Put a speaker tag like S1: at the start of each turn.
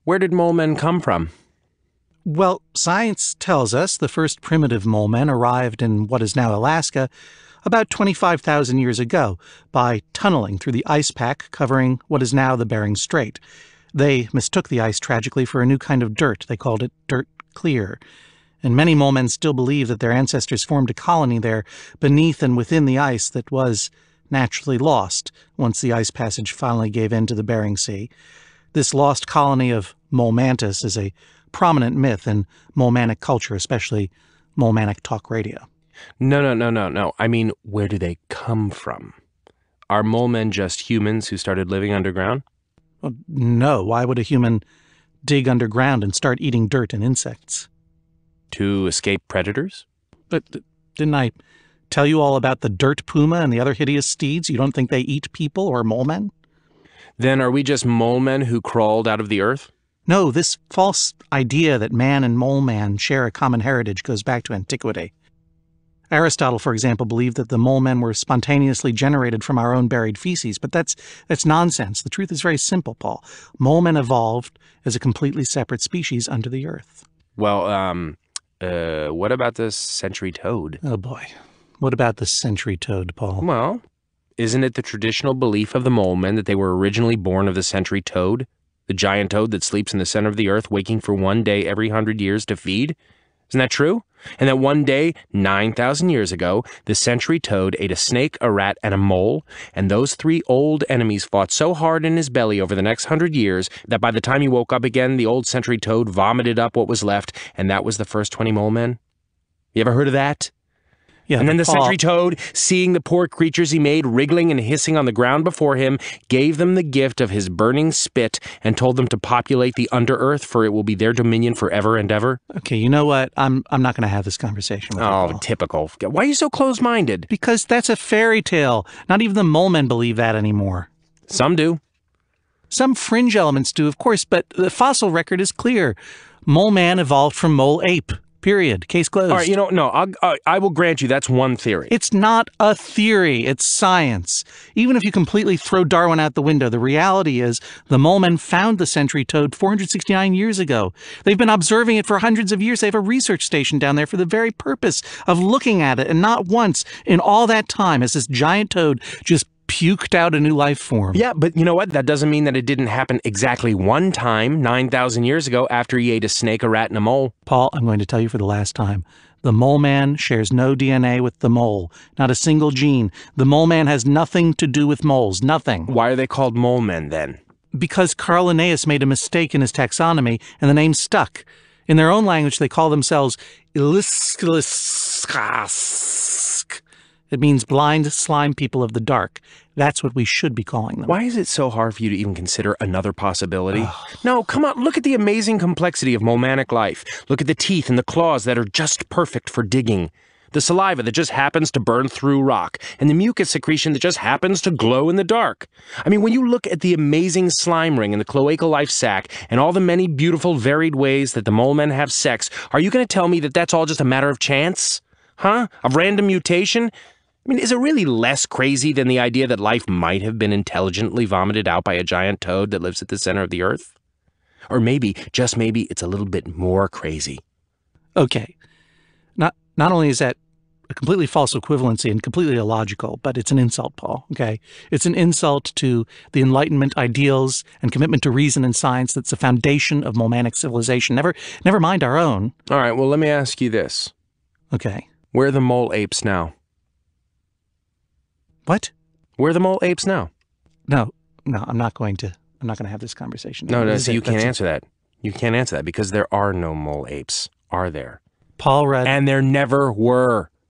S1: Where did mole men come from?
S2: Well, science tells us the first primitive mole men arrived in what is now Alaska about 25,000 years ago by tunneling through the ice pack covering what is now the Bering Strait. They mistook the ice tragically for a new kind of dirt. They called it dirt clear. And many mole men still believe that their ancestors formed a colony there beneath and within the ice that was naturally lost once the ice passage finally gave in to the Bering Sea. This lost colony of mole mantis is a prominent myth in mole-manic culture, especially mole-manic talk radio.
S1: No. I mean, where do they come from? Are mole men just humans who started living underground?
S2: Well, no. Why would a human dig underground and start eating dirt and insects?
S1: To escape predators?
S2: But didn't I tell you all about the dirt puma and the other hideous steeds? You don't think they eat people or mole men?
S1: Then are we just mole men who crawled out of the earth?
S2: No, this false idea that man and mole man share a common heritage goes back to antiquity. Aristotle, for example, believed that the mole men were spontaneously generated from our own buried feces, but that's nonsense. The truth is very simple, Paul. Mole men evolved as a completely separate species under the earth.
S1: Well, what about the century toad?
S2: Oh, boy. What about the century toad, Paul?
S1: Well, isn't it the traditional belief of the mole men that they were originally born of the century toad? The giant toad that sleeps in the center of the earth, waking for one day every 100 years to feed? Isn't that true? And that one day, 9,000 years ago, the century toad ate a snake, a rat, and a mole, and those three old enemies fought so hard in his belly over the next 100 years that by the time he woke up again, the old century toad vomited up what was left, and that was the first 20 mole men? You ever heard of that?
S2: Yeah,
S1: and then the
S2: Paul,
S1: century toad, seeing the poor creatures he made wriggling and hissing on the ground before him, gave them the gift of his burning spit and told them to populate the underearth, for it will be their dominion forever and ever.
S2: Okay, you know what? I'm not going to have this conversation with you, Paul.
S1: Typical. Why are you so close-minded?
S2: Because that's a fairy tale. Not even the mole men believe that anymore.
S1: Some do.
S2: Some fringe elements do, of course, but the fossil record is clear. Mole man evolved from mole ape. Period. Case closed.
S1: All right, I will grant you that's one theory.
S2: It's not a theory. It's science. Even if you completely throw Darwin out the window, the reality is the mole men found the century toad 469 years ago. They've been observing it for hundreds of years. They have a research station down there for the very purpose of looking at it. And not once in all that time has this giant toad just puked out a new life form.
S1: Yeah, but you know what? That doesn't mean that it didn't happen exactly one time, 9,000 years ago, after he ate a snake, a rat, and a mole.
S2: Paul, I'm going to tell you for the last time. The mole man shares no DNA with the mole. Not a single gene. The mole man has nothing to do with moles. Nothing.
S1: Why are they called mole men, then?
S2: Because Carl Linnaeus made a mistake in his taxonomy, and the name stuck. In their own language, they call themselves Iliskliskask. It means blind slime people of the dark. That's what we should be calling them.
S1: Why is it so hard for you to even consider another possibility? No, come on, look at the amazing complexity of mole-manic life. Look at the teeth and the claws that are just perfect for digging. The saliva that just happens to burn through rock. And the mucus secretion that just happens to glow in the dark. I mean, when you look at the amazing slime ring in the cloacal life sac and all the many beautiful varied ways that the mole men have sex, are you going to tell me that that's all just a matter of chance? Huh? Of random mutation? I mean, is it really less crazy than the idea that life might have been intelligently vomited out by a giant toad that lives at the center of the earth? Or maybe, just maybe, it's a little bit more crazy.
S2: Okay. Not only is that a completely false equivalency and completely illogical, but it's an insult, Paul, okay? It's an insult to the Enlightenment ideals and commitment to reason and science that's the foundation of mole-manic civilization. Never mind our own.
S1: All right, well, let me ask you this.
S2: Okay.
S1: Where are the mole apes now?
S2: What?
S1: Where are the mole apes now?
S2: No, I'm not going to have this conversation.
S1: No, so you can't answer that. You can't answer that because there are no mole apes, are there?
S2: Paul Rudd.
S1: And there never were.